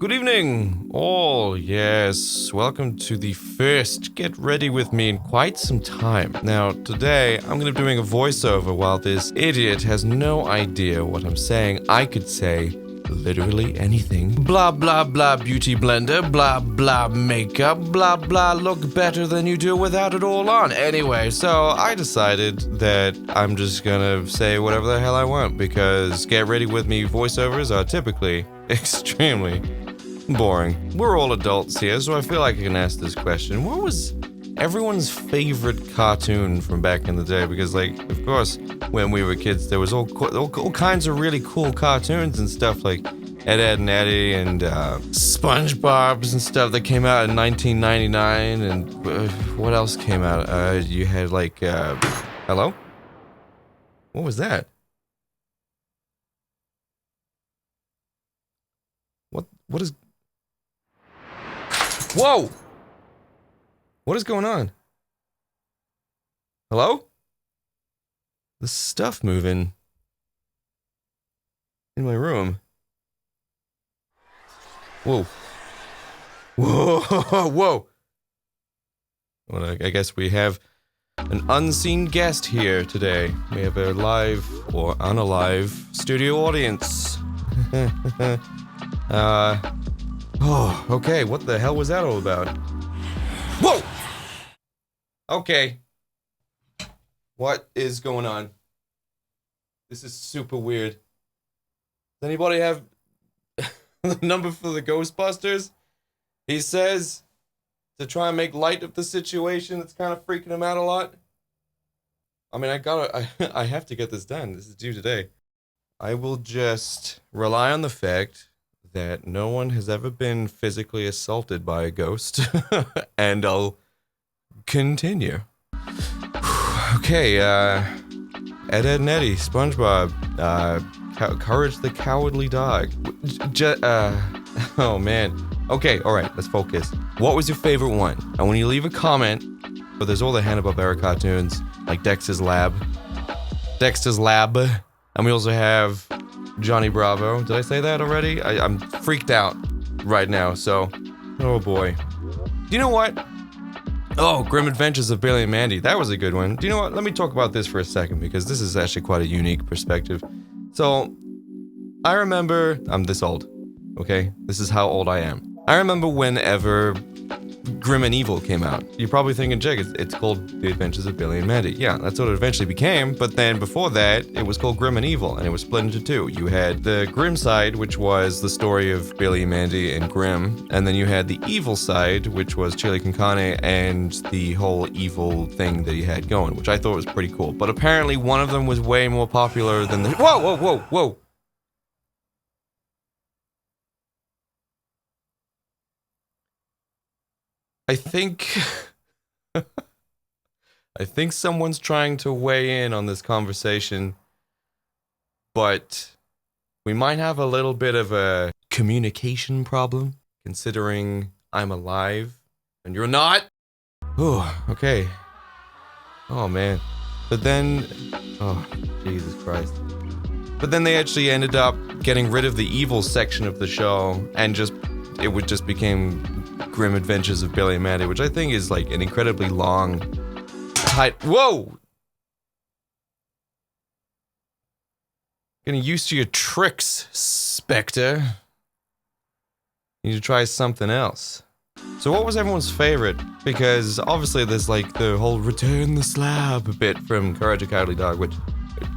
Good evening, all. Yes, welcome to the first Get Ready With Me in quite some time. Now, today, I'm going to be doing a voiceover while this idiot has no idea what I'm saying. I could say literally anything. Blah, blah, blah, beauty blender, blah, blah, makeup, blah, blah, look better than you do without it all on. Anyway, so I decided that I'm just gonna say whatever the hell I want because Get Ready With Me voiceovers are typically extremely boring. We're all adults here, so I feel like I can ask this question. What was everyone's favorite cartoon from back in the day? Because, like, of course, when we were kids, there was all kinds of really cool cartoons and stuff like Ed, and Eddie, and SpongeBob's and stuff that came out in 1999. And what else came out? You had, like, hello? What was that? What is... Whoa! What is going on? Hello? The stuff moving in my room. Whoa. Whoa, whoa. Well, I guess we have an unseen guest here today. We have a live or unalive studio audience. Oh, okay, what the hell was that all about? Whoa! Okay. What is going on? This is super weird. Does anybody have the number for the Ghostbusters? He says to try and make light of the situation that's kind of freaking him out a lot. I mean, I have to get this done. This is due today. I will just rely on the fact that no one has ever been physically assaulted by a ghost, and I'll continue. Okay, Ed, and Eddie, SpongeBob, Courage the Cowardly Dog. Oh man. Okay, alright, let's focus. What was your favorite one? And when you leave a comment, but there's all the Hanna-Barbera cartoons, like Dexter's Lab, and we also have Johnny Bravo. Did I say that already? I'm freaked out right now, so... Oh boy. Do you know what? Oh, Grim Adventures of Billy and Mandy. That was a good one. Do you know what? Let me talk about this for a second, because this is actually quite a unique perspective. So, I remember... I'm this old, okay? This is how old I am. I remember whenever Grim and Evil came out. You're probably thinking, Jake, it's called The Adventures of Billy and Mandy. Yeah, that's what it eventually became, but then before that, it was called Grim and Evil, and it was split into two. You had the Grim side, which was the story of Billy, Mandy, and Grim, and then you had the evil side, which was Chili con Carne and the whole evil thing that he had going, which I thought was pretty cool. But apparently one of them was way more popular than the... Whoa, whoa, whoa, whoa! I think someone's trying to weigh in on this conversation, but we might have a little bit of a communication problem, considering I'm alive and you're not. Oh, okay. Oh man. But then, oh, Jesus Christ. But then they actually ended up getting rid of the evil section of the show and it just became Grim Adventures of Billy and Mandy, which I think is like an incredibly long, tight... Whoa! Getting used to your tricks, Spectre. You need to try something else. So what was everyone's favorite? Because obviously there's like the whole return the slab bit from Courage the Cowardly Dog, which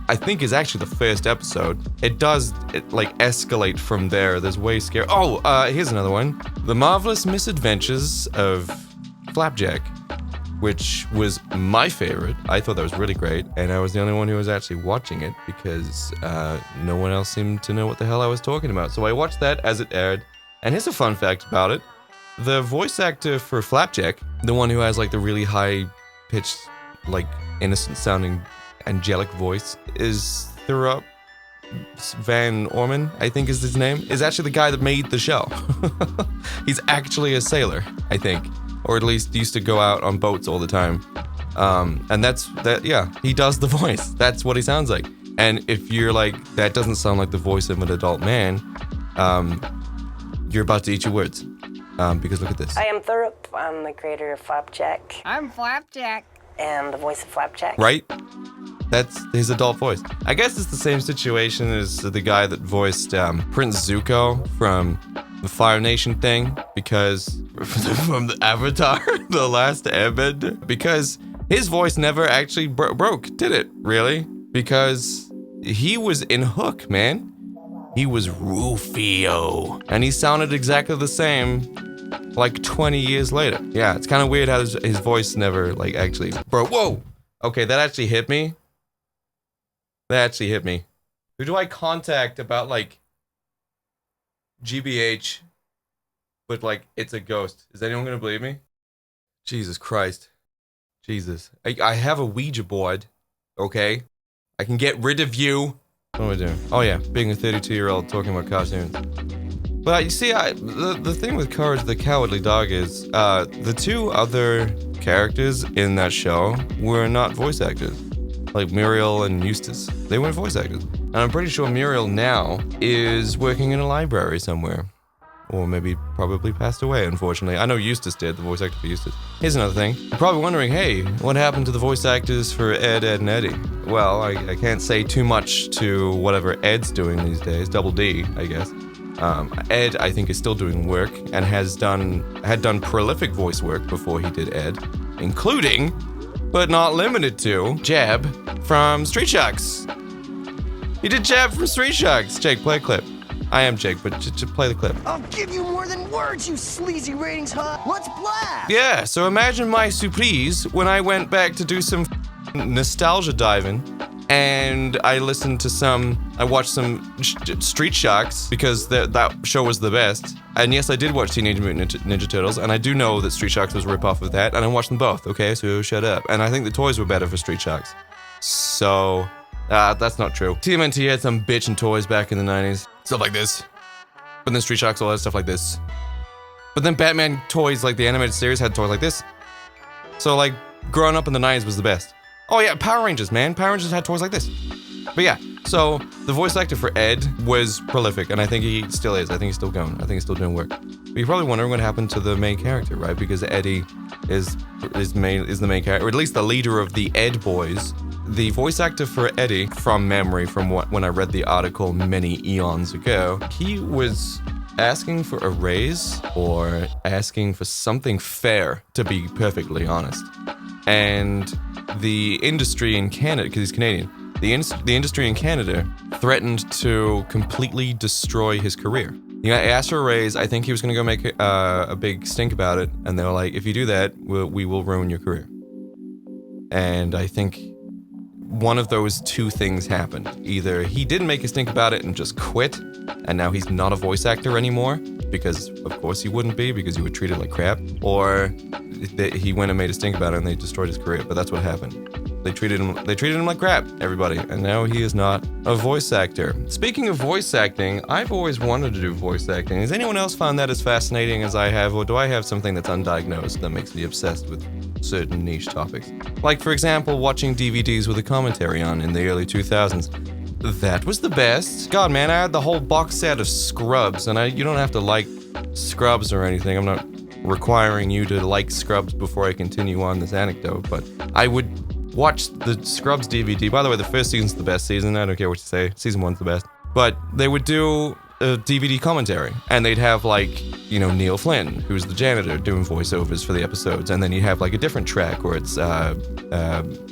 I think is actually the first episode. It like escalate from there. There's way scary. Oh, here's another one. The Marvelous Misadventures of Flapjack, which was my favorite. I thought that was really great, and I was the only one who was actually watching it because no one else seemed to know what the hell I was talking about. So I watched that as it aired, and here's a fun fact about it. The voice actor for Flapjack, the one who has like the really high-pitched, like innocent-sounding angelic voice, is Thurop Van Orman, I think is his name, is actually the guy that made the show. He's actually a sailor, I think. Or at least used to go out on boats all the time. And yeah, he does the voice. That's what he sounds like. And if you're like, that doesn't sound like the voice of an adult man, you're about to eat your words. Because look at this. I am Thurup. I'm the creator of Flapjack. I'm Flapjack. And the voice of Flapjack. Right? That's his adult voice. I guess it's the same situation as the guy that voiced Prince Zuko from the Fire Nation thing, because from the Avatar, The Last Airbender, because his voice never actually broke, did it? Really? Because he was in Hook, man. He was Rufio, and he sounded exactly the same like 20 years later. Yeah, it's kind of weird how his voice never like actually broke. Whoa! Okay, that actually hit me. That actually hit me. Who do I contact about like GBH, but like it's a ghost? Is anyone gonna believe me? Jesus Christ. Jesus. I have a Ouija board, okay? I can get rid of you. What am I doing? Oh yeah, being a 32-year-old talking about cartoons. But you see, the thing with Courage the Cowardly Dog is, the two other characters in that show were not voice actors. Like Muriel and Eustace. They weren't voice actors. And I'm pretty sure Muriel now is working in a library somewhere. Or maybe probably passed away, unfortunately. I know Eustace did, the voice actor for Eustace. Here's another thing. You're probably wondering, hey, what happened to the voice actors for Ed, Ed, and Eddie? Well, I can't say too much to whatever Ed's doing these days. Double D, I guess. Ed, I think, is still doing work and had done prolific voice work before he did Ed, including, but not limited to, Jab from Street Sharks. He did Jab from Street Sharks. Jake, play a clip. I am Jake, but just play the clip. I'll give you more than words, you sleazy ratings hut. Let's blast! Yeah, so imagine my surprise when I went back to do some nostalgia diving, and I watched some Street Sharks, because that show was the best. And yes, I did watch Teenage Mutant Ninja Turtles, and I do know that Street Sharks was a rip-off of that, and I watched them both, okay, so shut up. And I think the toys were better for Street Sharks. So, that's not true. TMNT had some bitchin' toys back in the 90s. Stuff like this. But then Street Sharks all had stuff like this. But then Batman toys, like the animated series, had toys like this. So, like, growing up in the 90s was the best. Oh yeah, Power Rangers, man. Power Rangers had toys like this. But yeah, so the voice actor for Ed was prolific, and I think he still is. I think he's still going. I think he's still doing work. But you're probably wondering what happened to the main character, right? Because Eddie is the main character, or at least the leader of the Ed Boys. The voice actor for Eddie, from memory, from when I read the article many eons ago, he was asking for a raise or asking for something fair, to be perfectly honest. And the industry in Canada, because he's Canadian, the industry in Canada threatened to completely destroy his career. He asked for a raise. I think he was going to go make a big stink about it, and they were like, if you do that, we will ruin your career. And I think one of those two things happened. Either he didn't make a stink about it and just quit, and now he's not a voice actor anymore, because of course he wouldn't be, because he would treat it like crap, or he went and made a stink about it and they destroyed his career. But that's what happened. They treated him like crap, everybody, and now he is not a voice actor. Speaking of voice acting, I've always wanted to do voice acting. Has anyone else found that as fascinating as I have, or do I have something that's undiagnosed that makes me obsessed with certain niche topics? Like, for example, watching DVDs with a commentary on in the early 2000s. That was the best. God, man, I had the whole box set of Scrubs, and you don't have to like Scrubs or anything. I'm not requiring you to like Scrubs before I continue on this anecdote, but I would watch the Scrubs DVD. By the way, the first season's the best season. I don't care what you say. Season 1's the best. But they would do a DVD commentary, and they'd have, like, you know, Neil Flynn, who's the janitor, doing voiceovers for the episodes, and then you'd have, like, a different track where it's,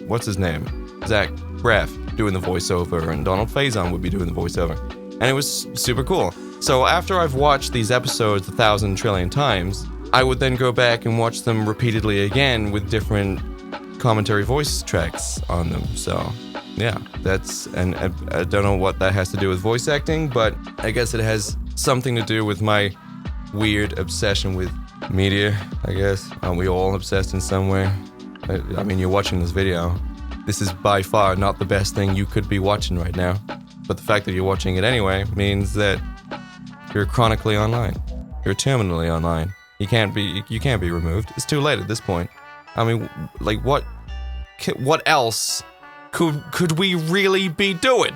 what's his name? Zach Braff doing the voiceover, and Donald Faison would be doing the voiceover. And it was super cool. So after I've watched these episodes 1,000 trillion times, I would then go back and watch them repeatedly again with different commentary voice tracks on them. So yeah, and I don't know what that has to do with voice acting, but I guess it has something to do with my weird obsession with media, I guess. Aren't we all obsessed in some way? I mean, you're watching this video. This is by far not the best thing you could be watching right now, but the fact that you're watching it anyway means that you're chronically online. You're terminally online. You can't be removed. It's too late at this point. I mean, like, what else could we really be doing?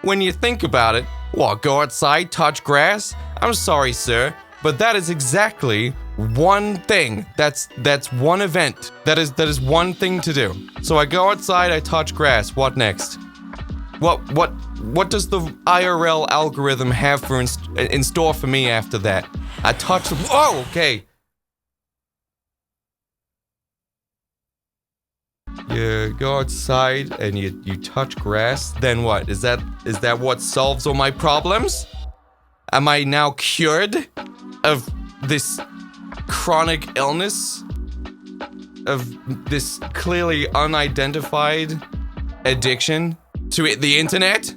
When you think about it, what, go outside, touch grass? I'm sorry, sir. But that is exactly one thing. That's one event. That is one thing to do. So I go outside, I touch grass. What next? What does the IRL algorithm have for in store for me after that? I touch the... Oh, okay. You go outside and you touch grass, then what? Is that what solves all my problems? Am I now cured of this chronic illness? Of this clearly unidentified addiction to the internet?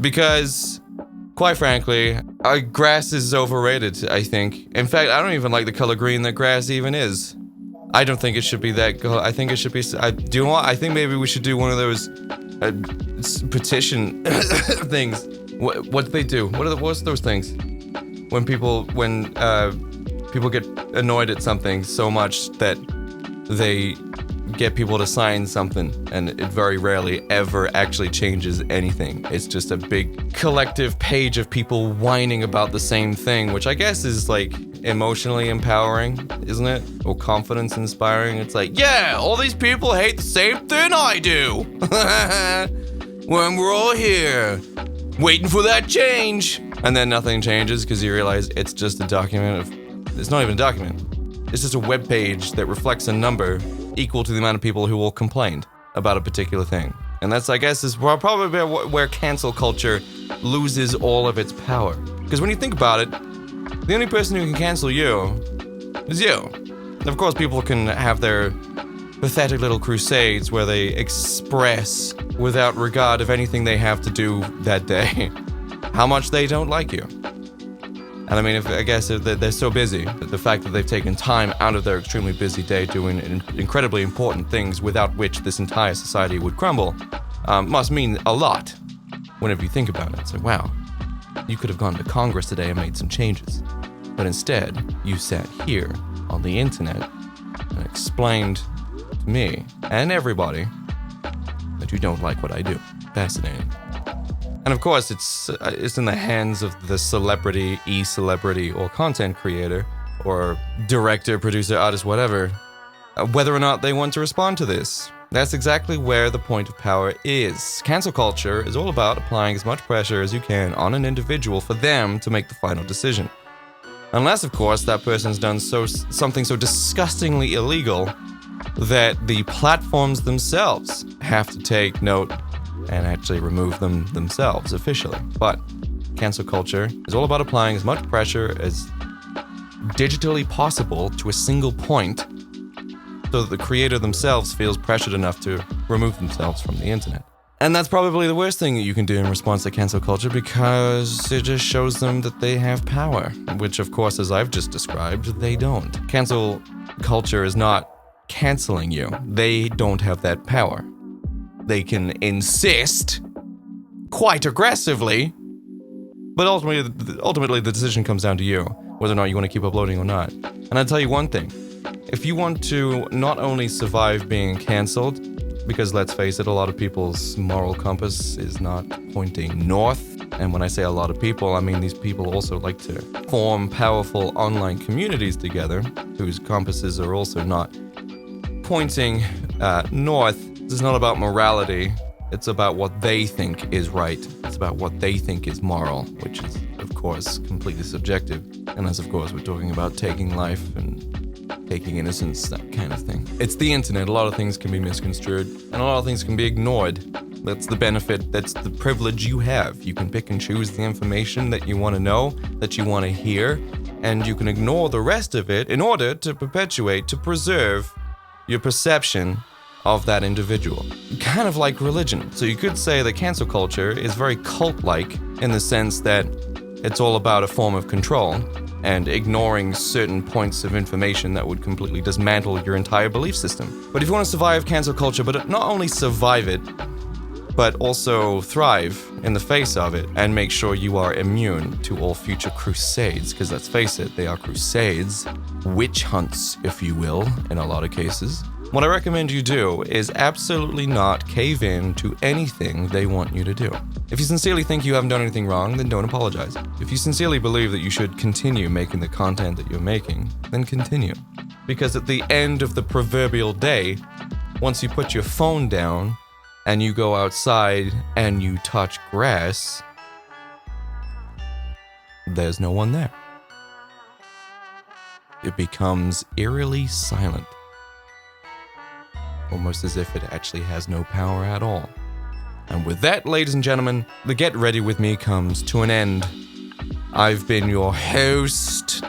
Because, quite frankly, grass is overrated, I think. In fact, I don't even like the color green that grass even is. I don't think it should be that color. I think it should be... do you know what? I think maybe we should do one of those petition things. What do they do? What's those things? When people get annoyed at something so much that they get people to sign something, and it very rarely ever actually changes anything. It's just a big collective page of people whining about the same thing, which I guess is like emotionally empowering, isn't it? Or confidence inspiring. It's like, yeah, all these people hate the same thing I do. When we're all here waiting for that change, and then nothing changes because you realize it's just a document of... It's not even a document. It's just a web page that reflects a number equal to the amount of people who all complained about a particular thing. And that's, I guess, is probably where cancel culture loses all of its power. Because when you think about it, the only person who can cancel you is you. Of course, people can have their pathetic little crusades where they express, without regard of anything they have to do that day, how much they don't like you. And I mean, I guess if they're so busy, the fact that they've taken time out of their extremely busy day doing incredibly important things without which this entire society would crumble, must mean a lot whenever you think about it. It's like, wow, you could have gone to Congress today and made some changes. But instead, you sat here on the internet and explained to me and everybody that you don't like what I do. Fascinating. And of course, it's in the hands of the celebrity, e-celebrity, or content creator, or director, producer, artist, whatever, whether or not they want to respond to this. That's exactly where the point of power is. Cancel culture is all about applying as much pressure as you can on an individual for them to make the final decision. Unless, of course, that person's done something so disgustingly illegal that the platforms themselves have to take note and actually remove them themselves officially. But cancel culture is all about applying as much pressure as digitally possible to a single point so that the creator themselves feels pressured enough to remove themselves from the internet. And that's probably the worst thing that you can do in response to cancel culture, because it just shows them that they have power, which of course, as I've just described, they don't. Cancel culture is not canceling you. They don't have that power. They can insist quite aggressively, but ultimately the decision comes down to you, whether or not you want to keep uploading or not. And I'll tell you one thing. If you want to not only survive being cancelled, because let's face it, a lot of people's moral compass is not pointing north. And when I say a lot of people, I mean these people also like to form powerful online communities together, whose compasses are also not pointing north. It's not about morality. It's about what they think is right. It's about what they think is moral, which is, of course, completely subjective. Unless, of course, we're talking about taking life and taking innocence, that kind of thing. It's the internet. A lot of things can be misconstrued, and a lot of things can be ignored. That's the benefit, that's the privilege you have. You can pick and choose the information that you want to know, that you want to hear, and you can ignore the rest of it in order to perpetuate, to preserve your perception of that individual. Kind of like religion. So you could say that cancel culture is very cult-like in the sense that it's all about a form of control and ignoring certain points of information that would completely dismantle your entire belief system. But if you want to survive cancel culture, but not only survive it, but also thrive in the face of it and make sure you are immune to all future crusades, because let's face it, they are crusades, witch hunts, if you will, in a lot of cases. What I recommend you do is absolutely not cave in to anything they want you to do. If you sincerely think you haven't done anything wrong, then don't apologize. If you sincerely believe that you should continue making the content that you're making, then continue. Because at the end of the proverbial day, once you put your phone down and you go outside and you touch grass, there's no one there. It becomes eerily silent. Almost as if it actually has no power at all. And with that, ladies and gentlemen, the Get Ready With Me comes to an end. I've been your host,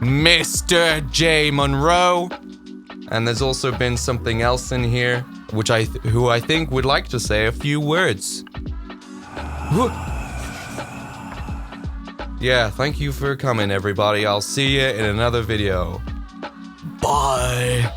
Mr. J. Monroe. And there's also been something else in here, who I think would like to say a few words. Yeah, thank you for coming, everybody. I'll see you in another video. Bye.